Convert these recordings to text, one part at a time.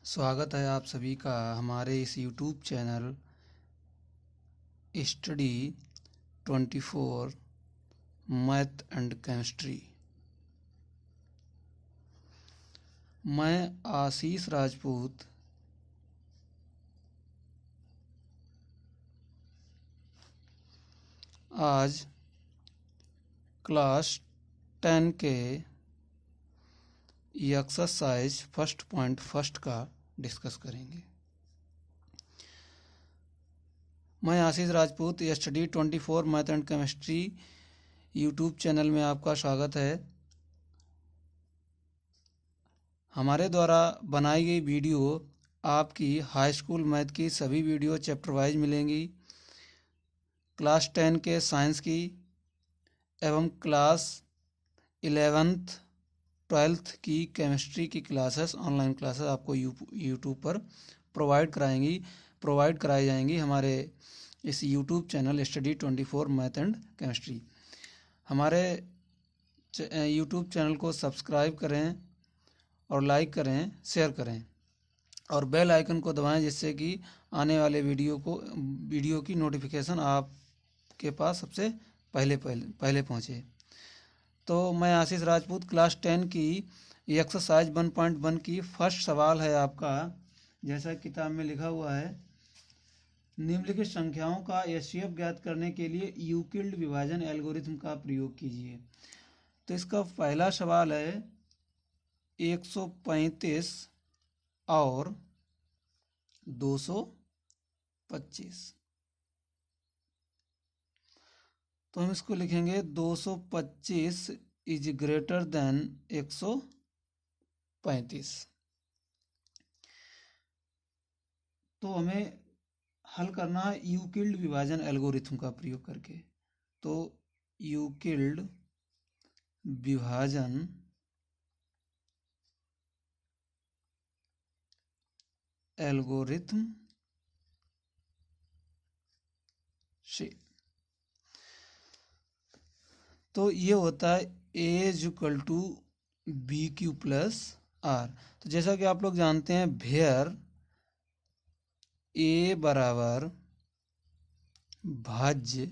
स्वागत है आप सभी का हमारे इस YouTube channel study 24 math and chemistry. मैं आशीष राजपूत आज क्लास 10 के एक्सरसाइज फर्स्ट पॉइंट फर्स्ट का डिस्कस करेंगे। मैं Ashish Rajput study 24 math and chemistry YouTube channel में आपका स्वागत है। हमारे द्वारा बनाई गई वीडियो आपकी हाई स्कूल मैथ की सभी वीडियो चैप्टर वाइज मिलेंगी। क्लास 10 के साइंस की एवं क्लास 11th 12th की केमिस्ट्री की क्लासेस ऑनलाइन क्लासेस आपको यूट्यूब पर प्रोवाइड कराई जाएंगी हमारे इस YouTube channel study 24 math and chemistry. हमारे यूट्यूब चैनल को सब्सक्राइब करें और लाइक करें, शेयर करें और बेल आइकन को दबाएं जिससे कि आने वाले वीडियो की नोटिफिकेशन आपके पास सबसे पहले पहुंचे। तो मैं आशीष राजपूत क्लास 10 की एक्सरसाइज 1.1 की फर्स्ट सवाल है आपका। जैसा किताब में लिखा हुआ है, निम्नलिखित संख्याओं का एचसीएफ ज्ञात करने के लिए यूक्लिड विभाजन एल्गोरिथम का प्रयोग कीजिए। तो इसका पहला सवाल है 135 और 225। तो हम इसको लिखेंगे 225 इज ग्रेटर देन 135। तो हमें हल करना है यूक्लिड विभाजन एल्गोरिथम का प्रयोग करके। तो यूक्लिड विभाजन एल्गोरिथम से तो ये होता है A=BQ+R। तो जैसा कि आप लोग जानते हैं, वेयर A बराबर भाज्य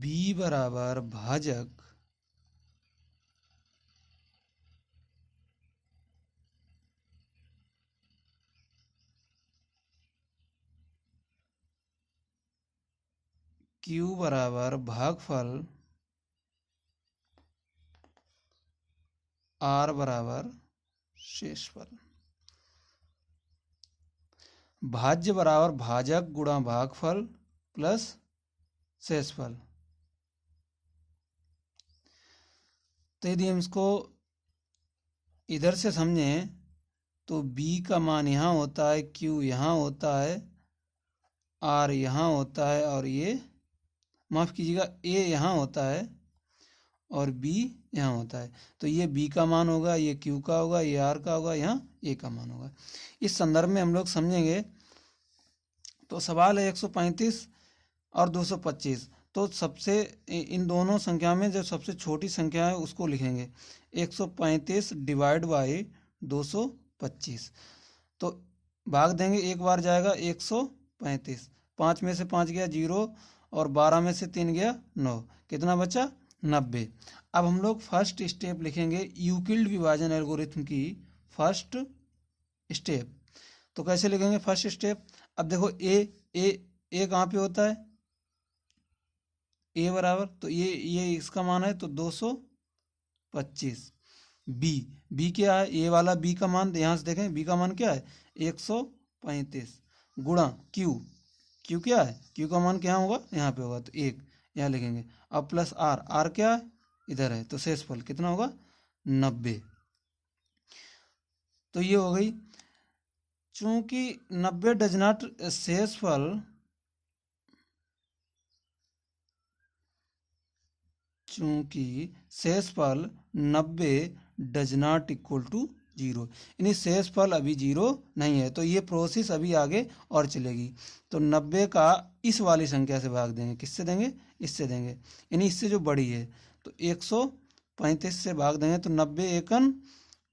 B बराबर भाजक Q बराबर भागफल R बराबर शेषफल। भाज्य बराबर भाजक गुणा भागफल प्लस शेषफल। तो यदि हम इसको इधर से समझें तो B का मान यहाँ होता है, Q यहाँ होता है, R यहाँ होता है और ये माफ़ कीजिएगा A यहाँ होता है और B यहाँ होता है। तो ये B का मान होगा, ये Q का होगा, ये R का होगा, यहाँ A का मान होगा। इस संदर्भ में हम लोग समझेंगे। तो सवाल है 135 और 225। तो सबसे इन दोनों संख्या में जो सबसे छोटी संख्या है उसको लिखेंगे 135 डिवाइड बाई 225। तो भाग देंगे, एक बार जाएगा 135, 5 में से 5 गया 0 और 12 में से 3 गया 9, कितना बचा 90। अब हम लोग फर्स्ट स्टेप लिखेंगे यूक्लिड विभाजन एल्गोरिथम की फर्स्ट स्टेप। तो कैसे लिखेंगे फर्स्ट स्टेप? अब देखो ए कहाँ पे होता है, ए बराबर, तो ये इसका मान है तो 225। बी क्या है, ए वाला बी का मान यहाँ से देखें, बी का मान क्या है 135 गुणा क्यू क्या है, क्यू का मान क्या होगा यहाँ पे होगा, तो 1 यहाँ लिखेंगे। अब प्लस आर क्या है इधर है, तो शेषफल कितना होगा 90। तो ये हो गई। चूंकि 90 डज नॉट शेषफल चूंकि शेषफल 90 डज नॉट इक्वल टू 0, यानी शेषफल अभी 0 नहीं है, तो ये प्रोसेस अभी आगे और चलेगी। तो 90 का इस वाली संख्या से भाग देंगे, किससे देंगे, इससे देंगे, यानी इससे जो बड़ी है। तो 135 से भाग देंगे तो 90 एकन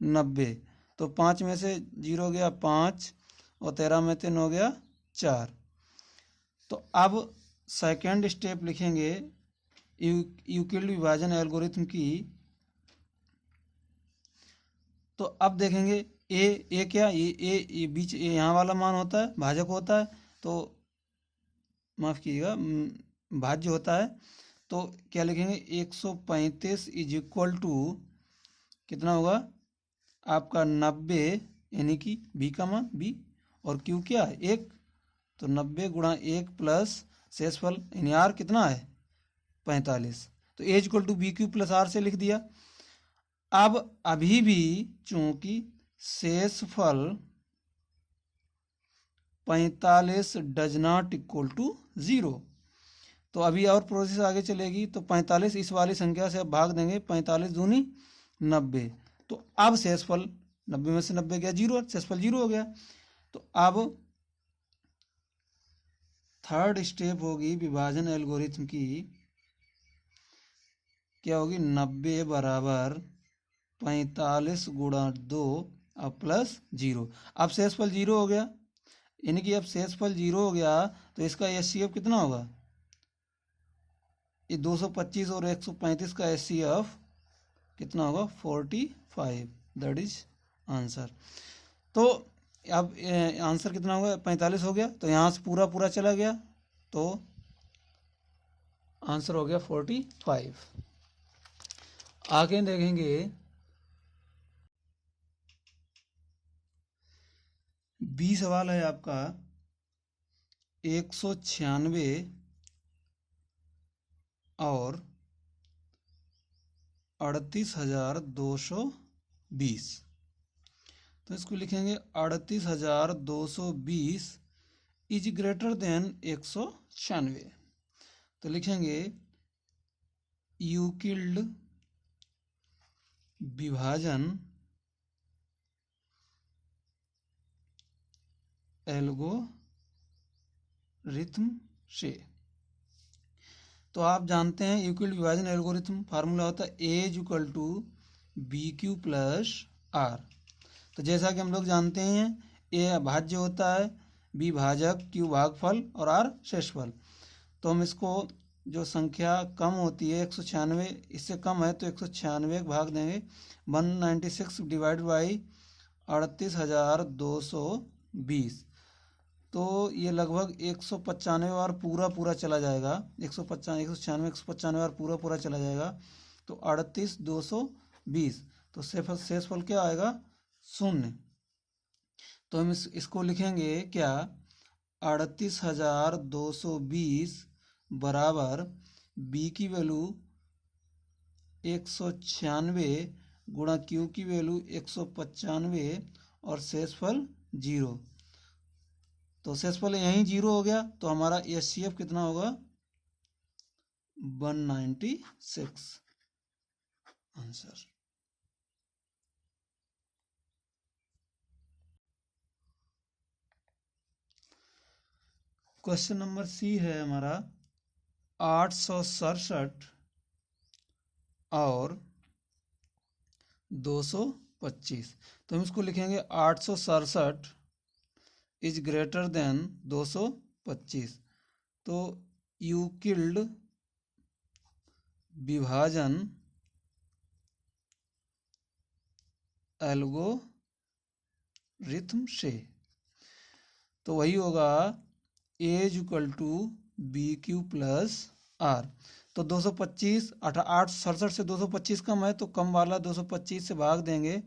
90, तो 5 में से 0 गया 5 और 13 में 3 हो गया 4। तो अब सेकेंड स्टेप लिखेंगे यूक्लिड विभाजन एल्गोरिथम की। तो अब देखेंगे ए क्या, ये बीच यहाँ वाला मान होता है, भाजक होता है, तो माफ़ कीजिएगा भाज्य होता है। तो क्या लिखेंगे 135 इज इक्वल टू कितना होगा आपका 90, यानी कि बी का मान बी, और क्यू क्या है 1, तो 90 गुणा 1 प्लस शेषफल यानी आर कितना है 45। तो A equal to B Q plus R से लिख दिया। अब अभी भी चूंकि शेषफल 45 डज नॉट इक्वल टू 0, तो अभी और प्रोसेस आगे चलेगी। तो 45 इस वाली संख्या से अब भाग देंगे, 45 दूनी 90, तो अब शेषफल 90 में से 90 गया 0, शेषफल 0 हो गया। तो अब थर्ड स्टेप होगी विभाजन एल्गोरिथम की, क्या होगी 90 बराबर 45 गुणा 2 अब प्लस 0। अब शेषफल 0 हो गया, यानी कि अब शेषफल 0 हो गया, तो इसका एचसीएफ कितना होगा, ये 225 और 135 का एचसीएफ कितना होगा 45, दैट इज आंसर। तो अब आंसर कितना होगा 45 हो गया, तो यहाँ से पूरा पूरा चला गया, तो आंसर हो गया 45। आगे देखेंगे बी सवाल है आपका 196 और 38,220। तो इसको लिखेंगे 38,220 इज ग्रेटर देन 196। तो लिखेंगे यूक्लिड विभाजन एल्गोरिथम से। तो आप जानते हैं यूक्लिड विभाजन एल्गोरिथम फार्मूला होता है A is equal to B Q plus are. तो जैसा कि हम लोग जानते हैं ए भाज्य होता है, बी भाजक, क्यू भागफल और आर शेषफल। तो हम इसको जो संख्या कम होती है 196 इससे कम है, तो 196 भाग देंगे 196 डिवाइड बाई 38,220। तो ये लगभग 195 बार पूरा पूरा चला जाएगा, 196 बार पूरा पूरा चला जाएगा, तो 38,220। तो शेषफल क्या आएगा 0। तो हम इसको लिखेंगे क्या 38,220 बराबर बी की वैल्यू 196 गुणा क्यू की वैल्यू 195 और शेषफल 0। तो शेषफल यहीं 0 हो गया, तो हमारा एचसीएफ कितना होगा 196 आंसर। क्वेश्चन नंबर सी है हमारा 867 और 225। तो हम इसको लिखेंगे 867 इज ग्रेटर देन 225। तो यूक्लिड विभाजन एल्गोरिथम से, तो वही होगा A is equal to B Q plus are. तो 225 867 से 225 कम है, तो कम वाला 225 से भाग देंगे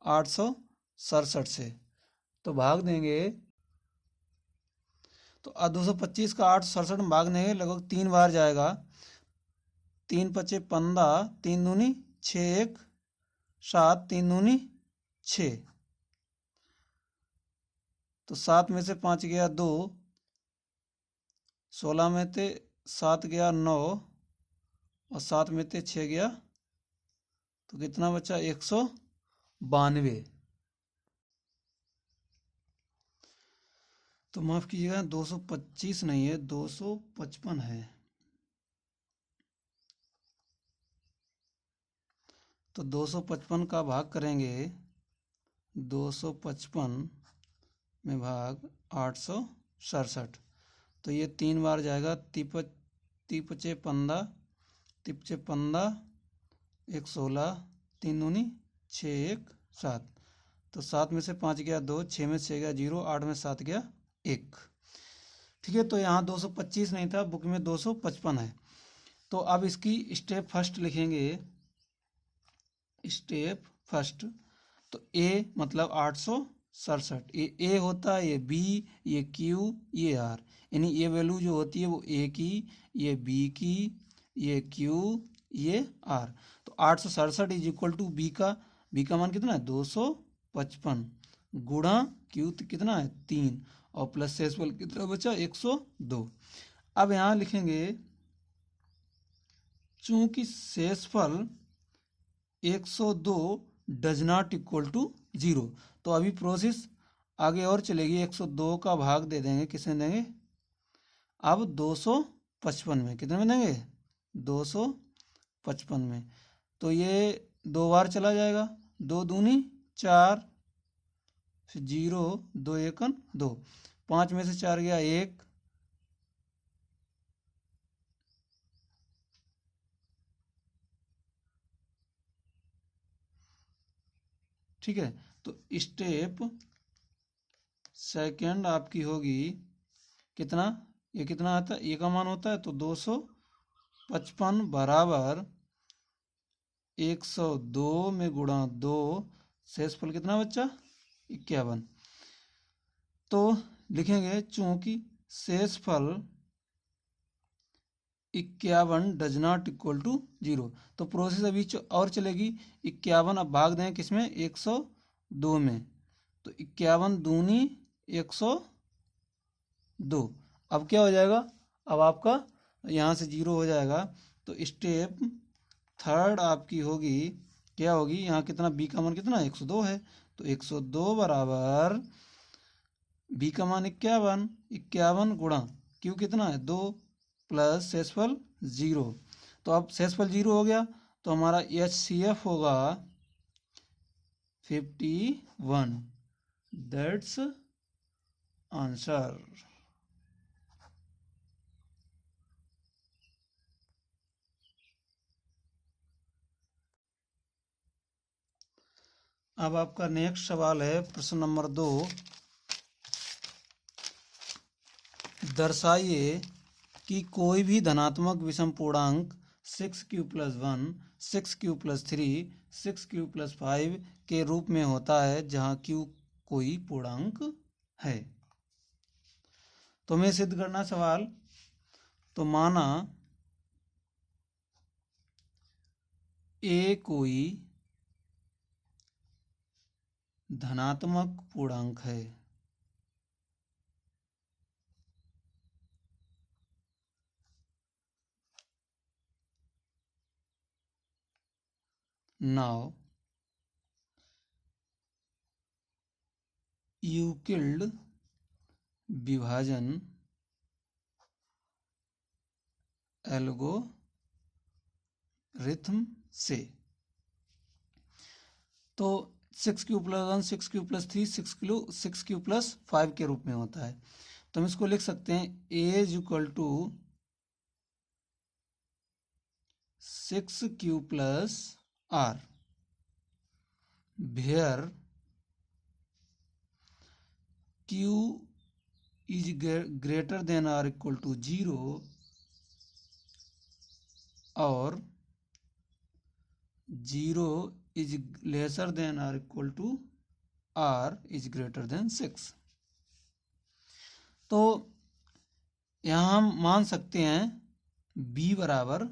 867 से, तो भाग देंगे, तो 225 का 867 में भाग देंगे लगभग 3 बार जाएगा, 3 पचे 15, 3 दूनी 6, 1 7, 3 दूनी 6, तो 7 में से 5 गया 2, 16 में से 7 गया 9 और 7 में से 6 गया, तो कितना बचा 192। तो माफ कीजिएगा 225 नहीं है 255 है। तो 255 का भाग करेंगे 255 में भाग 867, तो ये 3 बार जाएगा। तिपचे 15, तिपचे 15, 1 16, 3 दूनी 6, 1 7, तो 7 में से 5 गया 2, 6 में से 6 गया 0, 8 में 7 गया 1। ठीक है, तो यहाँ 225 नहीं था, बुक में 255 है। तो अब इसकी स्टेप फर्स्ट लिखेंगे, स्टेप फर्स्ट। तो ए मतलब 867, ये ए होता है, ये बी, ये क्यू, ये आर, यानी ये वैल्यू जो होती है वो ए की, ये बी की, ये क्यू, ये आर। तो 867 इज इक्वल टू बी का मान कितना है 255 गुणा क्यू कितना है 3 और प्लस शेषफल कितना बचा 102। अब यहाँ लिखेंगे चूंकि शेषफल 102 डज नॉट इक्वल टू 0, तो अभी प्रोसेस आगे और चलेगी। 102 का भाग दे देंगे, किसमें देंगे अब 255 में, कितने में देंगे 255 में। तो ये 2 बार चला जाएगा, 2 दूनी 4, फिर 0, 2 1 2, 5 में से 4 गया 1, ठीक है। तो स्टेप सेकंड आपकी होगी कितना, ये कितना आता है, ये का मान होता है तो 255 बराबर 102 में गुणा 2, शेषफल कितना बच्चा 51। तो लिखेंगे चूंकि शेषफल 51 डज नॉट इक्वल टू 0, तो प्रोसेस अभी और चलेगी। 51 अब भाग दें किसमें 102 में, तो 51 दूनी 102। अब क्या हो जाएगा, अब आपका यहाँ से 0 हो जाएगा। तो स्टेप थर्ड आपकी होगी क्या होगी, यहाँ कितना बी का मान कितना 102 है, तो 102 बराबर बी का मान 51 गुणा क्यू कितना है 2 प्लस शेषफल 0। तो अब शेषफल 0 हो गया, तो हमारा HCF होगा 51, दैट्स आंसर। अब आपका नेक्स्ट सवाल है प्रश्न नंबर 2, दर्शाइए कि कोई भी धनात्मक विषम पूर्णांक 6q + 1, 6q + 3, 6q + 5 के रूप में होता है जहाँ q कोई पूर्णांक है। तो हमें सिद्ध करना सवाल। तो माना a कोई धनात्मक पूर्णांक है, नाउ यूक्लिड विभाजन एल्गोरिथम से, तो 6q + 1, 6q + 3, 6q + 5 के रूप में होता है। तो हम इसको लिख सकते हैं a = 6q + r, where q is greater than or equal to 0 और 0 is lesser than or equal to r is greater than 6। तो यहाँ हम मान सकते हैं b बराबर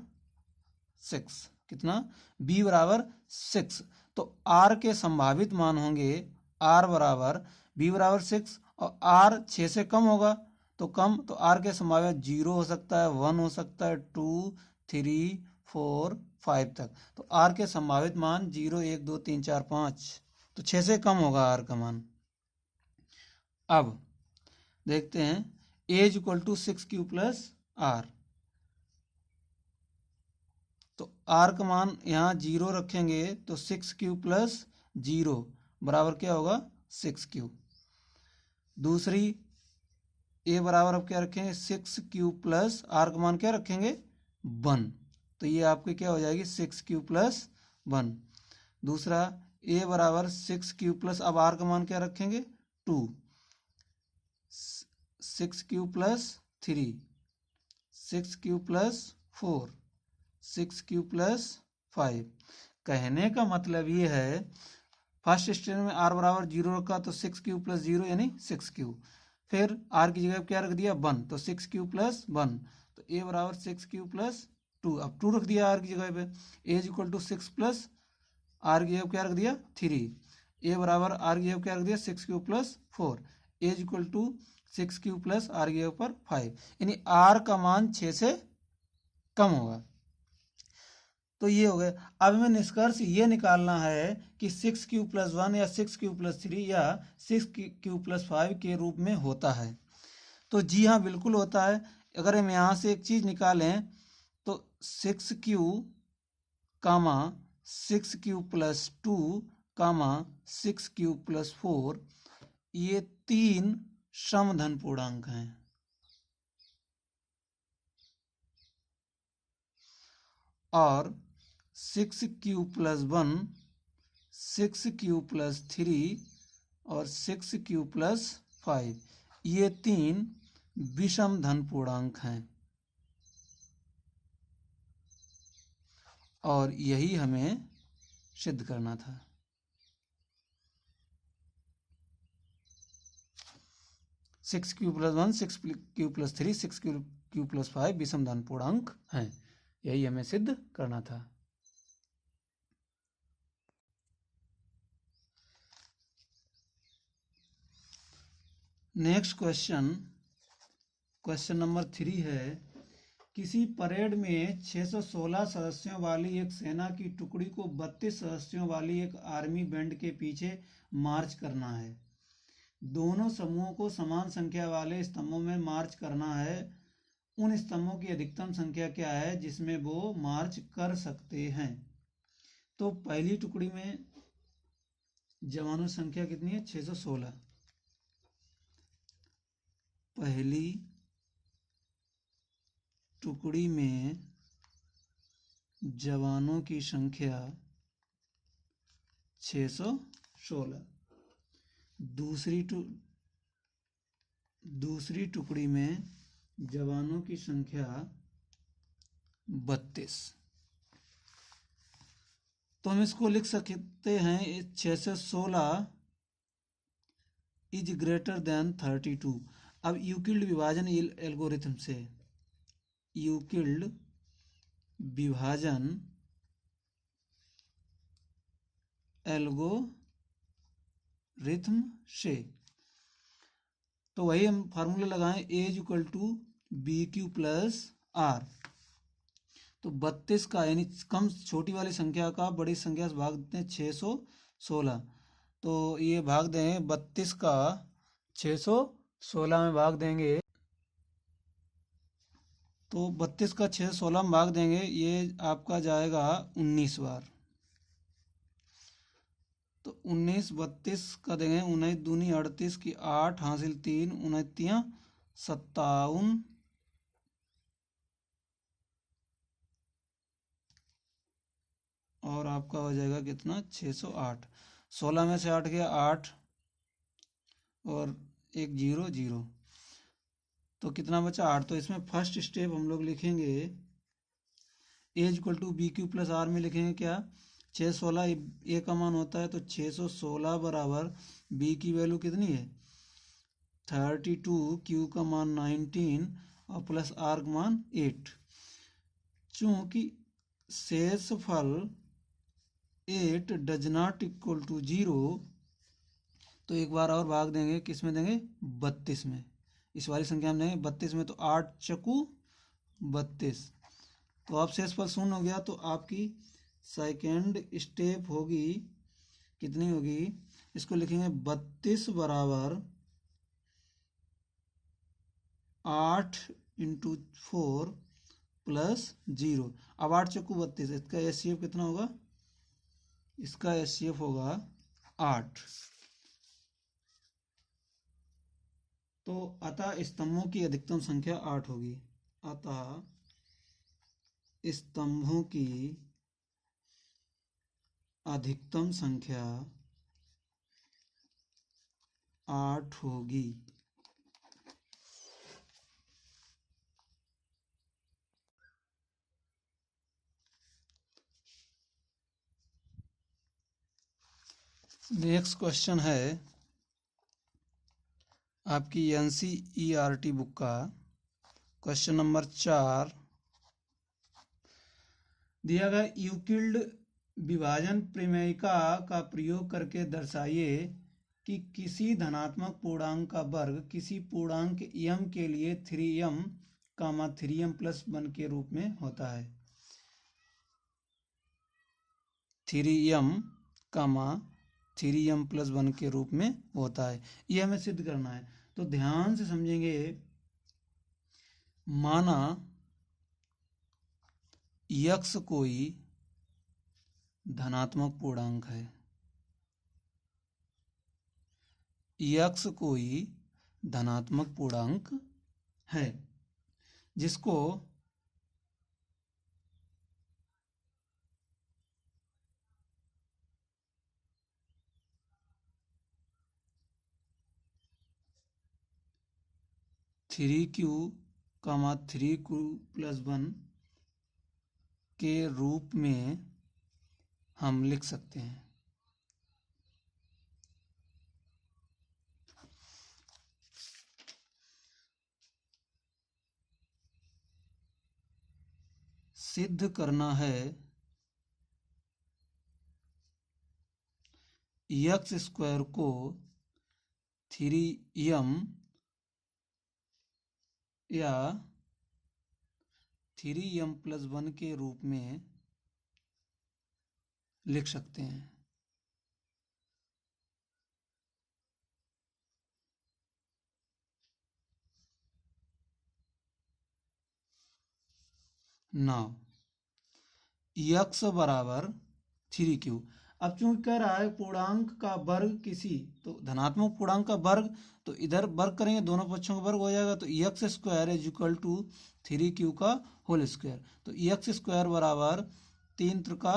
6, कितना b बराबर 6। तो r के संभावित मान होंगे r बराबर b बराबर 6 और r 6 से कम होगा तो कम, तो r के संभावित 0 हो सकता है, 1 हो सकता है, 2 3 4 5 तक। तो r के संभावित मान 0 1 2 3 4 5, तो 6 से कम होगा r का मान। अब देखते हैं a = 6q + r, तो r का मान यहाँ 0 रखेंगे तो 6q + 0 बराबर क्या होगा 6q। दूसरी a बराबर अब क्या रखेंगे 6q प्लस r का मान क्या रखेंगे 1, तो ये आपकी क्या हो जाएगी 6q प्लस 1। दूसरा a बराबर 6q प्लस अब r का मान क्या रखेंगे 2, 6q plus 3, 6q plus 4, 6q plus 5। कहने का मतलब ये है फर्स्ट स्टेटमेंट में r बराबर 0 रखा तो 6q प्लस 0 यानी 6q, फिर r की जगह क्या रख दिया 1 तो 6q प्लस 1, तो a बराबर 6q प्लस 2, अब 2 रख दिया r की जगह पे, a is equal to 6 plus r की जगह क्या रख दिया 3, a बराबर r की जगह क्या रख दिया 6q plus 4, a is equal to 6q plus r की जगह पर 5, यानी r का मान 6 से कम होगा। तो ये हो गया। अब हमें निष्कर्ष ये निकालना है कि 6q प्लस 1 या 6q प्लस 3 या 6q प्लस 5 के रूप में होता है। तो जी हाँ बिल्कुल होता है। अगर हम यहाँ से एक चीज़ निकालें तो 6q कामा 6q प्लस 2 कामा 6q प्लस 4 ये 3 समधन पूर्णांक हैं। और 6q प्लस 1, 6q प्लस 3 और 6q प्लस 5 ये 3 विषम धन पूर्णांक हैं और यही हमें सिद्ध करना था। 6q plus 1, 6q plus 3, 6q plus 5 विषम धन पूर्णांक हैं, यही हमें सिद्ध करना था। नेक्स्ट क्वेश्चन नंबर 3 है, किसी परेड में 616 सदस्यों वाली एक सेना की टुकड़ी को 32 सदस्यों वाली एक आर्मी बैंड के पीछे मार्च करना है। दोनों समूहों को समान संख्या वाले स्तंभों में मार्च करना है। उन स्तंभों की अधिकतम संख्या क्या है जिसमें वो मार्च कर सकते हैं। तो पहली टुकड़ी में जवानों की संख्या कितनी है 616। पहली टुकड़ी में जवानों की संख्या 616। दूसरी टुकड़ी में जवानों की संख्या 32। तो हम इसको लिख सकते हैं 616 इज ग्रेटर देन 32। अब यूक्लिड विभाजन एल्गोरिथम से यूक्लिड विभाजन एल्गोरिथम से तो वही हम फार्मूला लगाएं a is equal to B Q plus are. तो 32 का यानी कम छोटी वाली संख्या का बड़ी संख्या से भाग देते हैं 616। तो ये भाग दें 32 का 616 में भाग देंगे तो 32 का 616 में भाग देंगे ये आपका जाएगा 19 बार। तो 19 32 का देंगे 19 दूनी 38 की 8 हासिल 3 29 57 और आपका हो जाएगा कितना 608। 16 में से 8 गया 8 और एक 0 0 तो कितना बचा 8। तो इसमें फर्स्ट स्टेप हम लोग लिखेंगे A equal to B Q plus R में लिखेंगे क्या 616 ए का मान होता है तो 616 बराबर बी की वैल्यू कितनी है 32, क्यू का मान 19 और प्लस आर का मान 8। चूंकि शेषफल 8 डज नॉट इक्वल टू 0 तो एक बार और भाग देंगे किस में देंगे 32 में। इस वाली संख्या में देंगे 32 में तो 8 चकू 32 तो अब शेषफल 0 हो गया। तो आपकी सेकेंड स्टेप होगी कितनी होगी इसको लिखेंगे 32 बराबर 8 इंटू 4 प्लस 0। अब 8 चक्कू 32 इसका एचसीएफ कितना होगा इसका एचसीएफ होगा 8। तो अतः स्तंभों की अधिकतम संख्या 8 होगी। अतः स्तंभों की अधिकतम संख्या 8 होगी। नेक्स्ट क्वेश्चन है आपकी NCERT बुक का क्वेश्चन नंबर 4। दिया गया यूक्लिड विभाजन प्रमेयिका का प्रयोग करके दर्शाइए कि किसी धनात्मक पूर्णांक का वर्ग किसी पूर्णांक m के लिए 3m 3m + 1 के रूप में होता है। 3m 3m + 1 के रूप में होता है, ये हमें सिद्ध करना है। तो ध्यान से समझेंगे। माना x कोई धनात्मक पूर्णांक है, x कोई धनात्मक पूर्णांक है जिसको थ्री क्यू 3q + 1 के रूप में हम लिख सकते हैं। सिद्ध करना है x² को 3m या 3m + 1 के रूप में लिख सकते हैं। Now x = 3q। अब चूंकि कह रहा है पूर्णांक का वर्ग किसी, तो धनात्मक पूर्णांक का वर्ग, तो इधर वर्ग करेंगे दोनों पक्षों का वर्ग हो जाएगा। तो x² = 3q का होल स्क्वायर। तो x² = 3 ×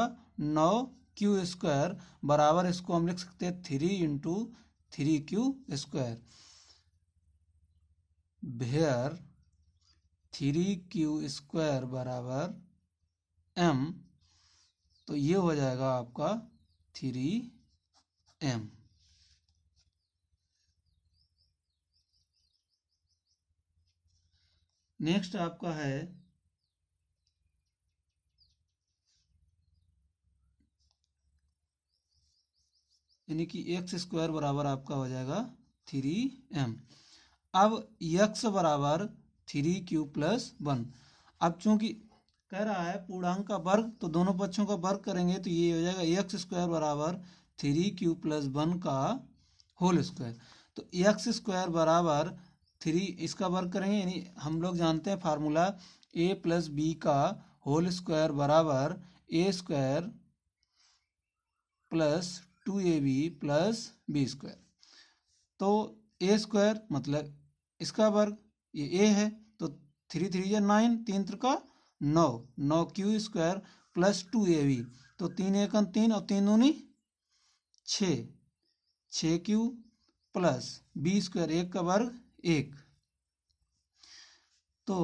9 q² बराबर इसको हम लिख सकते हैं 3 × 3q²। वेयर 3q² बराबर m, तो ये हो जाएगा आपका 3m। नेक्स्ट आपका है यानी कि x² बराबर आपका हो जाएगा 3m। अब x = 3q + 1। अब चूंकि कह रहा है पूर्णांक का वर्ग, तो दोनों पक्षों का वर्ग करेंगे तो ये हो जाएगा x² बराबर 3q + 1 का होल स्क्वायर। तो x² बराबर 3, इसका वर्ग करेंगे यानी हम लोग जानते हैं फार्मूला a + b का होल स्क्वायर बराबर a² + 2ab + b²। तो a² मतलब इसका वर्ग, ये a है, तो 3 3 या 9, 3 × 9, 9q² + 2ab, तो 3 × 1 3 और 3 दूनी 6, 6q + b², 1 का वर्ग 1। तो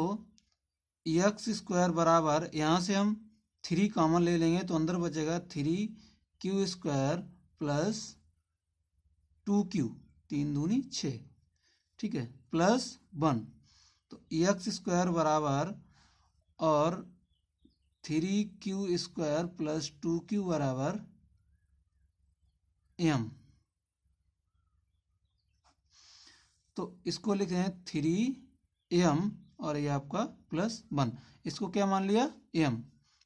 x² बराबर, यहाँ से हम 3 कॉमन ले लेंगे तो अंदर बचेगा 3q² + 2q, 3 दूनी 6, ठीक है, +1। तो x² बराबर, और 3q² + 2q बराबर m। तो इसको लिख रहे हैं 3m और ये आपका +1, इसको क्या मान लिया m।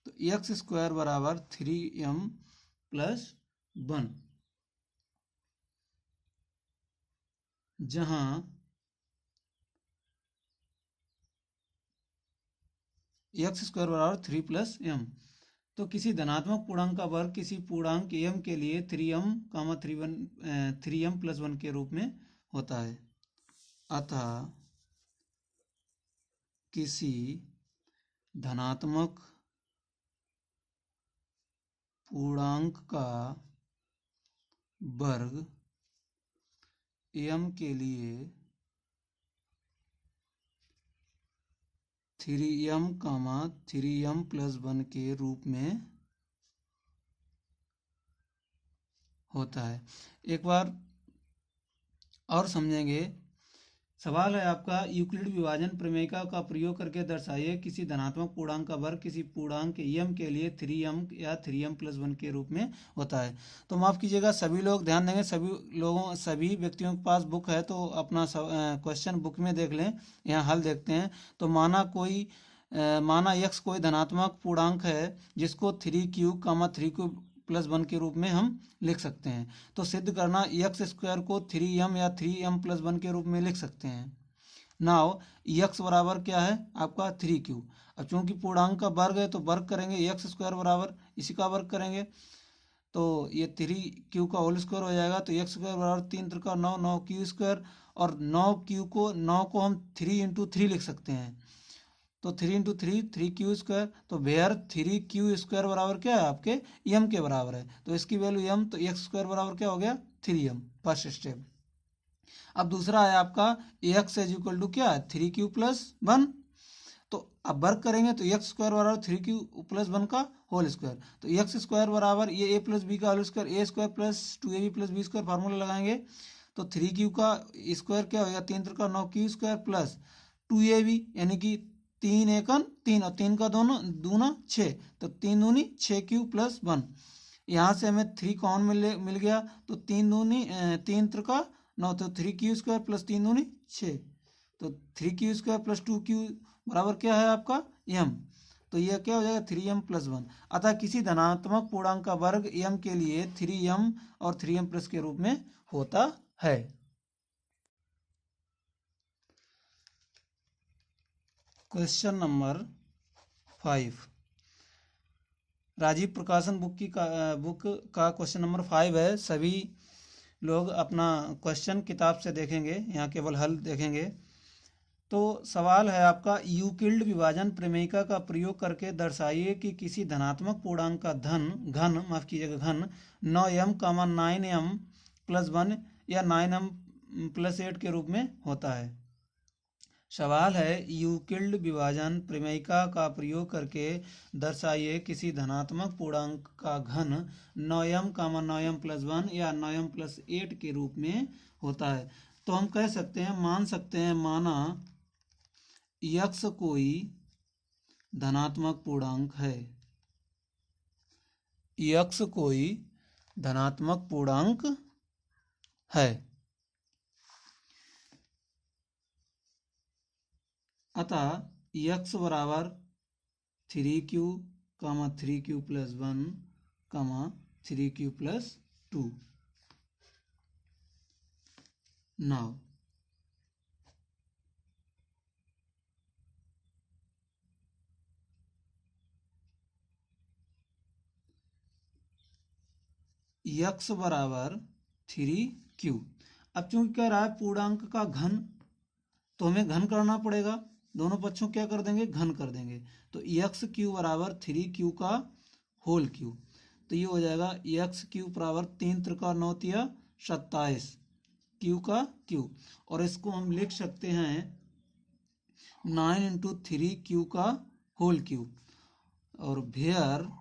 तो x² बराबर 3m + 1, जहां x² बराबर 3 + m। तो किसी धनात्मक पूर्णांक का वर्ग किसी पूर्णांक m के लिए 3m प्लस 1 के रूप में होता है। अतः किसी धनात्मक पूर्णांक का वर्ग m के लिए 3m प्लस 1 के रूप में होता है। एक बार और समझेंगे। सवाल है आपका, यूक्लिड विभाजन प्रमेयिका का प्रयोग करके दर्शाइए किसी धनात्मक पूर्णांक का वर्ग किसी पूर्णांक m के लिए 3m या 3m प्लस 1 के रूप में होता है। तो माफ़ कीजिएगा, सभी लोग ध्यान देंगे, सभी व्यक्तियों के पास बुक है तो अपना क्वेश्चन बुक में देख लें। यहाँ हल देखते हैं। तो माना x कोई धनात्मक पूर्णांक है जिसको 3q प्लस 1 के रूप में हम लिख सकते हैं। तो सिद्ध करना, एक्स स्क्वायर को 3m या 3m प्लस 1 के रूप में लिख सकते हैं। नाउ x बराबर क्या है आपका 3q। अब चूंकि पूर्णांक का वर्ग है तो वर्ग करेंगे, एक्स स्क्वायर बराबर इसी का वर्ग करेंगे तो ये 3q का होल स्क्वायर हो जाएगा। तो एक्स स्क्वायर बराबर 3 त्रिका 9, 9q स्क्वायर, और 9 को हम 3 इंटू 3 लिख सकते हैं। तो 3 इंटू 3 स्क्वायर। तो वेयर 3q स्क्वायर बराबर क्या है आपके m के बराबर है। तो इसकी वैल्यू m, तो एक्स स्क्वायर बराबर क्या हो गया 3m। First step. अब दूसरा है आपका x इज इक्वल टू क्या है 3q प्लस 1। तो अब वर्क करेंगे तो एक्स स्क्वायर बराबर 3q प्लस 1 का होल स्क्वायर। तो एक्स स्क्वायर बराबर ये a प्लस बी का whole square, A square plus 2ab plus B square, formula लगाएंगे। तो 3q का स्क्वायर क्या होगा 3 Trika 9q square plus 2ab, यानी कि 3 एकन 3 और 3 का दोनों दूना 6, तो 3 दूनी 6q प्लस 1। यहाँ से हमें 3 कॉमन मिल गया, तो 3 त्रिका 9, तो 3q स्क्वायर प्लस 3 दूनी 6, तो 3q स्क्वायर प्लस 2q बराबर क्या है आपका m। तो यह क्या हो जाएगा 3m प्लस 1। अतः किसी धनात्मक पूर्णांक का वर्ग m के लिए 3m और 3m प्लस के रूप में होता है। क्वेश्चन नंबर 5, राजीव प्रकाशन बुक का क्वेश्चन नंबर 5 है। सभी लोग अपना क्वेश्चन किताब से देखेंगे, यहाँ केवल हल देखेंगे। तो सवाल है आपका, यूक्लिड विभाजन प्रमेयिका का प्रयोग करके दर्शाइए कि किसी धनात्मक पूर्णांक का घन 9m 9m प्लस 1 या 9m प्लस 8 के रूप में होता है। सवाल है, यूक्लिड विभाजन प्रमेयिका का प्रयोग करके दर्शाइए किसी धनात्मक पूर्णांक का घन 9m 9m प्लस 1 या 9m प्लस 8 के रूप में होता है। तो हम कह सकते हैं, मान सकते हैं, माना x कोई धनात्मक पूर्णांक है, x कोई धनात्मक पूर्णांक है, अतः x बराबर 3q 3q plus 1 3q plus 2। Now x बराबर 3q। अब चूंकि कह रहा है पूर्णांक का घन, तो हमें घन करना पड़ेगा, दोनों पक्षों क्या कर देंगे घन कर देंगे। तो एक्स क्यू बराबर 3q का होल क्यू। तो ये हो जाएगा एक्स क्यू बराबर 3 त्रिका 9 तिया 27 क्यू का क्यू, और इसको हम लिख सकते हैं 9 इंटू 3q का होल क्यू, और भेयर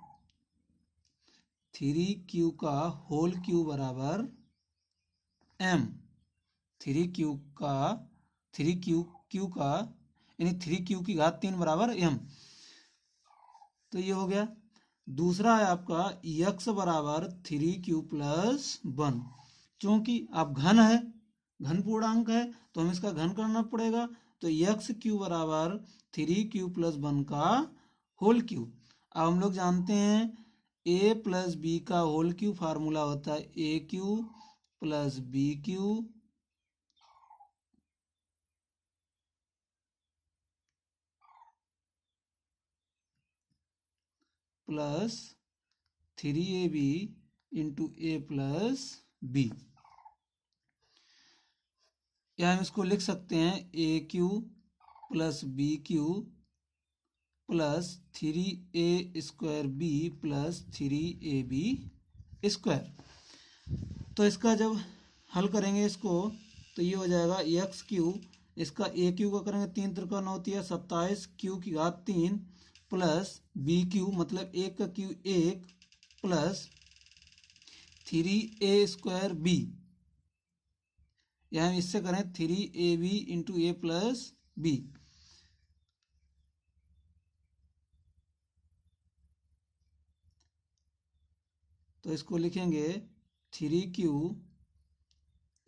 3q का होल क्यू बराबर m। 3q का यानी 3q की घात 3 बराबर m। तो ये हो गया। दूसरा है आपका x बराबर 3q प्लस 1। चूंकि आप घन है, घन पूर्णांक है, तो हमें इसका घन करना पड़ेगा। तो एक्स क्यू बराबर 3q प्लस 1 का होल क्यू। अब हम लोग जानते हैं a प्लस बी का होल क्यू फार्मूला होता है A cube plus B Q plus 3ab into a plus b, या हम इसको लिख सकते हैं AQ plus BQ plus 3a² b plus 3ab square. तो इसका जब हल करेंगे इसको तो ये हो जाएगा x³ इसका AQ का करेंगे 3 त्रिका 9 तिया 27 Q की घात 3 प्लस BQ मतलब 1 का Q 1 प्लस 3a² b, या हम इससे करें 3ab into a plus b। तो इसको लिखेंगे 3q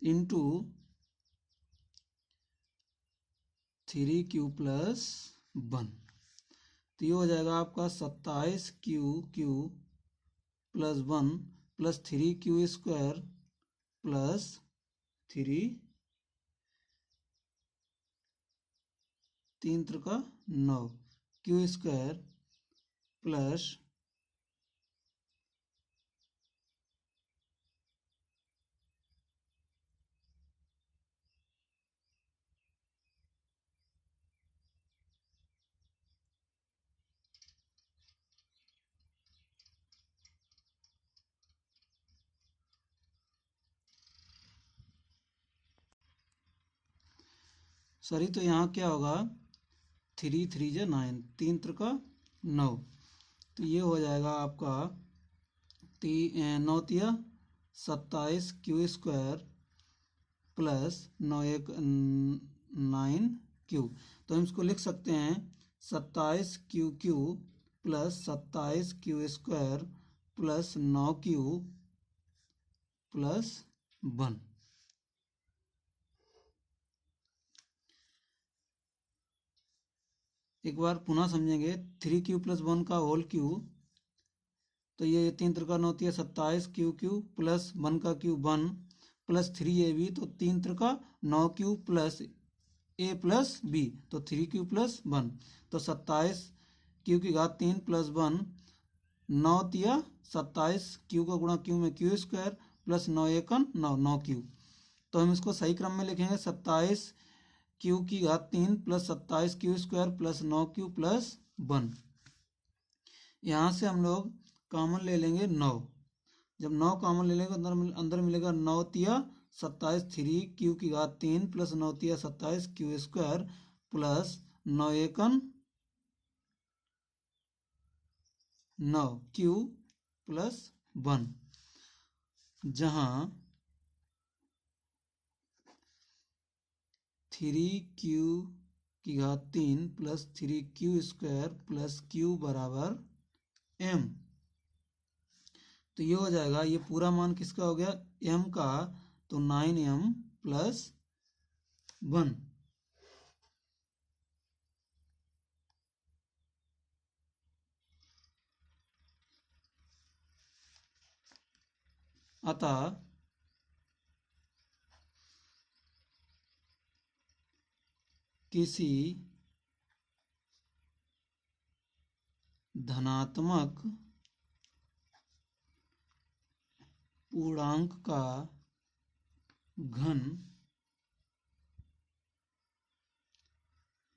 इंटू 3q प्लस 1। तो ये हो जाएगा आपका 27q plus 1 plus 3q² plus 3 Trika 9 q² plus sorry, तो यहाँ क्या होगा 3 3 जा 9 3 त्रिका 9, तो ये हो जाएगा आपका 9 तिया 27 q² प्लस 9 1 9q। तो हम इसको लिख सकते हैं 27q plus 27q² plus 9q plus 1। एक बार पुनः समझेंगे 3q प्लस 1 का होल क्यू, तो ये 3 त्रिका 9 तिया 27 q प्लस 1 का क्यू 1 प्लस 3ab, तो 3 Trika 9q plus a plus b, तो 3q प्लस 1, तो 27 q की घात 3 प्लस 1 9 तिया 27 q का गुणा q में q² प्लस 9 1 9 9q। तो हम इसको सही क्रम में लिखेंगे 27 q की घात 3 plus 27 q² plus 9q plus 1। यहाँ से हम लोग कॉमन ले लेंगे 9, जब 9 कॉमन ले लेंगे अंदर मिलेगा 9 तिया 27 3q की घात 3 प्लस 9 तिया 27 q² प्लस 9 1 9q प्लस 1, जहाँ 3q की घात 3 प्लस 3q² प्लस q बराबर m। तो ये हो जाएगा, ये पूरा मान किसका हो गया m का, तो 9m प्लस 1। अतः किसी धनात्मक पूर्णांक का घन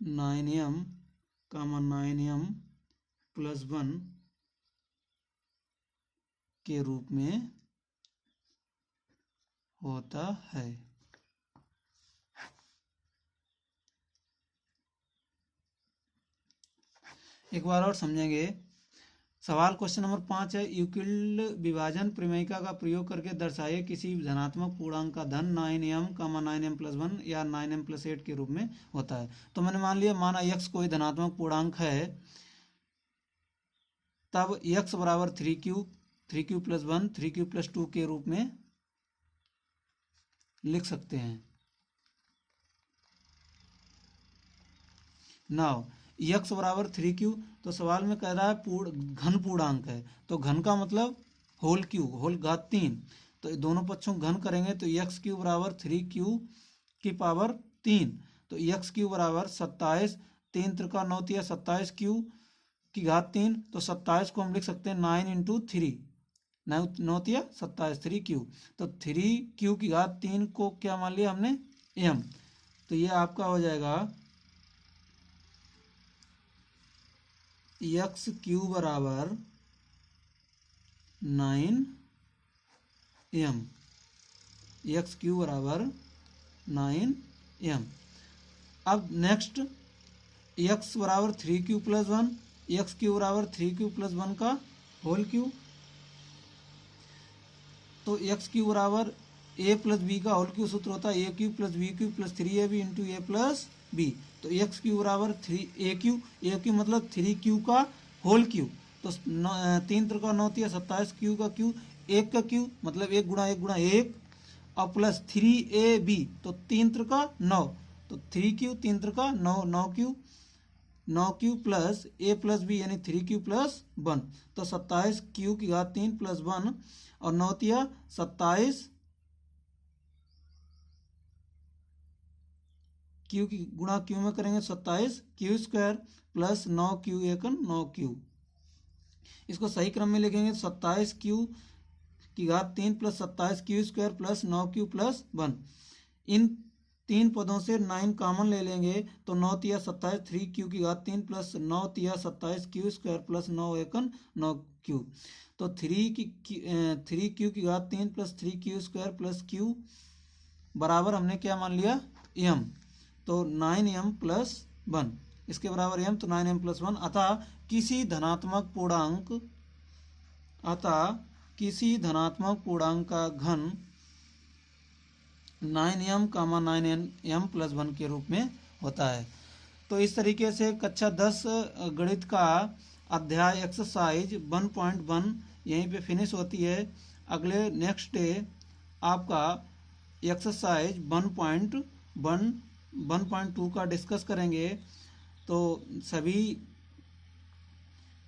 9m 9m प्लस 1 के रूप में होता है। एक बार और समझेंगे। सवाल क्वेश्चन नंबर 5 है, यूक्लिड विभाजन प्रमेयिका का प्रयोग करके दर्शाइए किसी धनात्मक पूर्णांक का धन 9m 9m प्लस 1 या 9m प्लस 8 के रूप में होता है। तो मैंने मान लिया माना x कोई धनात्मक पूर्णांक है, तब x बराबर 3q प्लस 1 3q प्लस 2 के रूप में लिख सकते हैं। नाउ x बराबर 3q, तो सवाल में कह रहा है घन पूर्णांक है, तो घन का मतलब होल क्यू होल घात 3, तो दोनों पक्षों घन करेंगे तो x³ बराबर 3q की पावर 3, तो x³ बराबर 27 3 त्रिका 9 तिया 27q की घात 3, तो 27 को हम लिख सकते हैं 9 इंटू 3, 9 या 27, 3q। तो 3q की घात 3 को क्या मान लिया हमने, m। तो ये आपका हो जाएगा एक्स क्यू बराबर 9m, एक्स क्यू बराबर 9m। अब नेक्स्ट एक्स बराबर 3q प्लस 1, एक्स क्यू बराबर 3q प्लस 1 का होल क्यू। तो एक्स क्यू बराबर ए प्लस बी का होल क्यू सूत्र होता है A cube plus B Q plus 3ab into A plus B. तो एक्स क्यू बराबर 3 मतलब 3q का होल क्यू। तो 3 3 का 9 या 27, क्यू का क्यू, एक का क्यू मतलब 1 गुणा 1 गुणा 1 और प्लस 3ab, तो 3 3 का 9, तो 3q 3 3 का 9, 9q प्लस ए प्लस बी यानी 3q प्लस 1। तो 27 क्यू की घात 3 प्लस 1 और 9 या 27 क्यू की गुणा क्यू में करेंगे 27 Q square plus 9q 9q। इसको सही क्रम में लिखेंगे 27 क्यू की घात 3 plus 27 Q square plus 9q plus 1। इन तीन पदों से 9 कॉमन ले लेंगे तो 9 या 27, 3q की घात 3 प्लस 9 या 27 क्यू स्क्वायर प्लस 9 9q। तो 3q की घात 3 plus 3q square plus q बराबर हमने क्या मान लिया, m। तो 9m प्लस 1, इसके बराबर m, तो 9m प्लस 1। अतः किसी धनात्मक पूर्णांक का घन 9m 9m प्लस 1 के रूप में होता है। तो इस तरीके से कक्षा 10 गणित का अध्याय एक्सरसाइज 1.1 यहीं पे फिनिश होती है। अगले नेक्स्ट डे आपका एक्सरसाइज 1.2 का डिस्कस करेंगे। तो सभी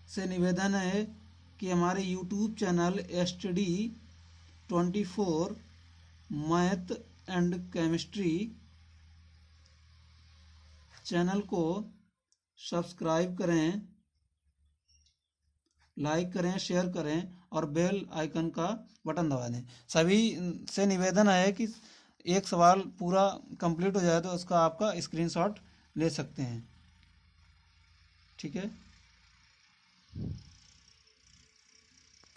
से निवेदन है कि हमारे YouTube channel STD24 math and chemistry channel को सब्सक्राइब करें, लाइक करें, शेयर करें और बेल आइकन का बटन दबा दें। सभी से निवेदन है कि एक सवाल पूरा कंप्लीट हो जाए तो उसका आपका स्क्रीनशॉट ले सकते हैं। ठीक है।